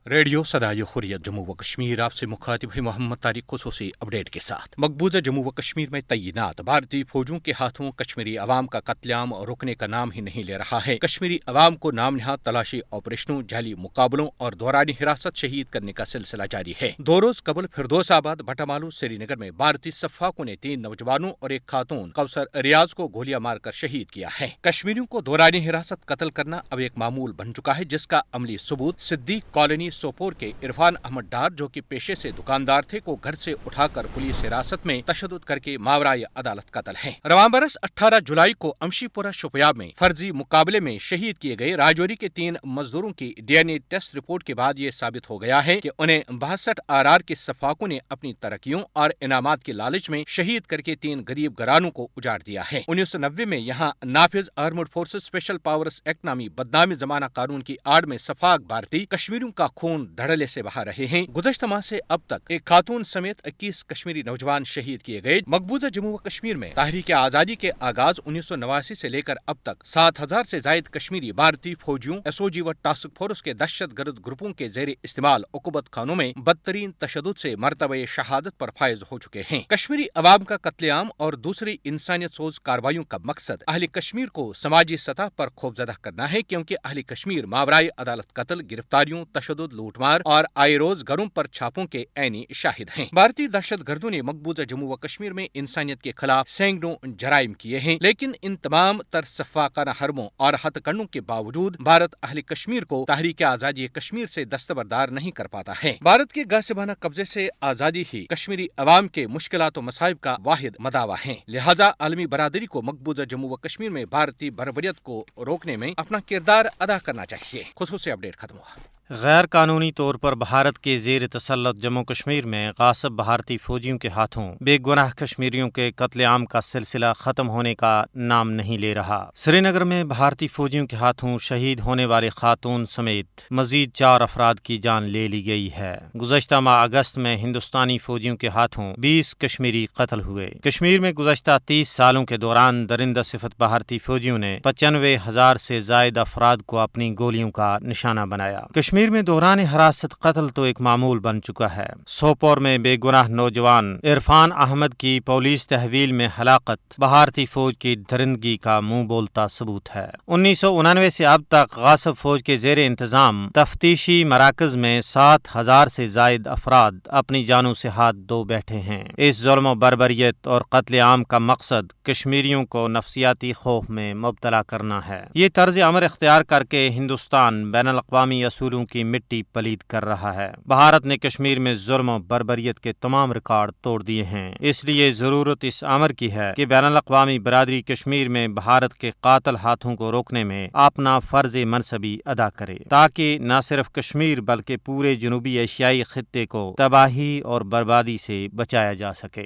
Radio صدائے حریت جموں و کشمیر آپ سے مخاطب ہے محمد طارق خصوصی اپڈیٹ کے ساتھ۔ مقبوضہ جموں و کشمیر میں تعینات بھارتی فوجوں کے ہاتھوں کشمیری عوام کا قتل عام رکنے کا نام ہی نہیں لے رہا ہے۔ کشمیری عوام کو نام نہاد تلاشی آپریشنوں، جعلی مقابلوں اور دورانی حراست شہید کرنے کا سلسلہ جاری ہے۔ 2 روز قبل فردوس آباد، بٹا مالو، سری نگر میں بھارتی صفاقوں نے 3 نوجوانوں اور ایک خاتون کوثر ریاض کو گولیاں مار کر شہید کیا ہے۔ کشمیریوں کو دورانی حراست قتل کرنا اب ایک معمول بن چکا ہے، جس کا عملی ثبوت صدیق کالونی سوپور کے عرفان احمد ڈار، جو کہ پیشے سے دکاندار تھے، کو گھر سے اٹھا کر پولیس حراست میں تشدد کر کے ماورائے عدالت قتل ہے۔ رواں برس 18 جولائی کو امشی پورہ شوپیاں میں فرضی مقابلے میں شہید کیے گئے راجوری کے 3 مزدوروں کی DNA ٹیسٹ رپورٹ کے بعد یہ ثابت ہو گیا ہے کہ انہیں 62 RR کے صفاقوں نے اپنی ترقیوں اور انعامات کے لالچ میں شہید کر کے 3 غریب گھرانوں کو اجاڑ دیا ہے۔ 1990 میں یہاں نافذ armed forces special powers act نامی بدنامی زمانہ قانون کی آڑ میں صفاق بھارتی کشمیریوں کا خون دھڑلے سے بہا رہے ہیں۔ گزشتہ ماہ سے اب تک ایک خاتون سمیت 21 کشمیری نوجوان شہید کیے گئے۔ مقبوضہ جموں و کشمیر میں تحریک آزادی کے آغاز 1989 سے لے کر اب تک 7000 سے زائد کشمیری بھارتی فوجیوں، SOG و ٹاسک فورس کے دہشت گرد گروپوں کے زیر استعمال عقوبت خانوں میں بدترین تشدد سے مرتبہ شہادت پر فائز ہو چکے ہیں۔ کشمیری عوام کا قتل عام اور دوسری انسانیت سوز کارروائیوں کا مقصد اہل کشمیر کو سماجی سطح پر خوفزدہ کرنا ہے، کیونکہ اہل کشمیر ماورائے عدالت قتل، گرفتاریوں، تشدد، لوٹ مار اور آئے روز گھروں پر چھاپوں کے عینی شاہد ہیں۔ بھارتی دہشت گردوں نے مقبوضہ جموں و کشمیر میں انسانیت کے خلاف سینکڑوں جرائم کیے ہیں، لیکن ان تمام تر صفاقانہ حربوں اور ہتھ کنڈوں کے باوجود بھارت اہل کشمیر کو تحریک آزادی کشمیر سے دستبردار نہیں کر پاتا ہے۔ بھارت کے غاصبانہ قبضے سے آزادی ہی کشمیری عوام کے مشکلات و مصائب کا واحد مداوا ہے، لہذا عالمی برادری کو مقبوضہ جموں و کشمیر میں بھارتی بربریت کو روکنے میں اپنا کردار ادا کرنا چاہیے۔ خصوصی اپڈیٹ ختم ہوا۔ غیر قانونی طور پر بھارت کے زیر تسلط جموں کشمیر میں غاصب بھارتی فوجیوں کے ہاتھوں بے گناہ کشمیریوں کے قتل عام کا سلسلہ ختم ہونے کا نام نہیں لے رہا۔ سری نگر میں بھارتی فوجیوں کے ہاتھوں شہید ہونے والے خاتون سمیت مزید 4 افراد کی جان لے لی گئی ہے۔ گزشتہ ماہ اگست میں ہندوستانی فوجیوں کے ہاتھوں 20 کشمیری قتل ہوئے۔ کشمیر میں گزشتہ 30 سالوں کے دوران درندہ صفت بھارتی فوجیوں نے 95,000 سے زائد افراد کو اپنی گولیوں کا نشانہ بنایا۔ کشمیر میں دوران حراست قتل تو ایک معمول بن چکا ہے۔ سوپور میں بے گناہ نوجوان عرفان احمد کی پولیس تحویل میں ہلاکت بھارتی فوج کی درندگی کا منہ بولتا ثبوت ہے۔ 1999 سے اب تک غاصب فوج کے زیر انتظام تفتیشی مراکز میں 7,000 سے زائد افراد اپنی جانوں سے ہاتھ دھو بیٹھے ہیں۔ اس ظلم و بربریت اور قتل عام کا مقصد کشمیریوں کو نفسیاتی خوف میں مبتلا کرنا ہے۔ یہ طرز عمل اختیار کر کے ہندوستان بین الاقوامی اصولوں کی مٹی پلید کر رہا ہے۔ بھارت نے کشمیر میں ظلم و بربریت کے تمام ریکارڈ توڑ دیے ہیں، اس لیے ضرورت اس امر کی ہے کہ بین الاقوامی برادری کشمیر میں بھارت کے قاتل ہاتھوں کو روکنے میں اپنا فرض منصبی ادا کرے، تاکہ نہ صرف کشمیر بلکہ پورے جنوبی ایشیائی خطے کو تباہی اور بربادی سے بچایا جا سکے۔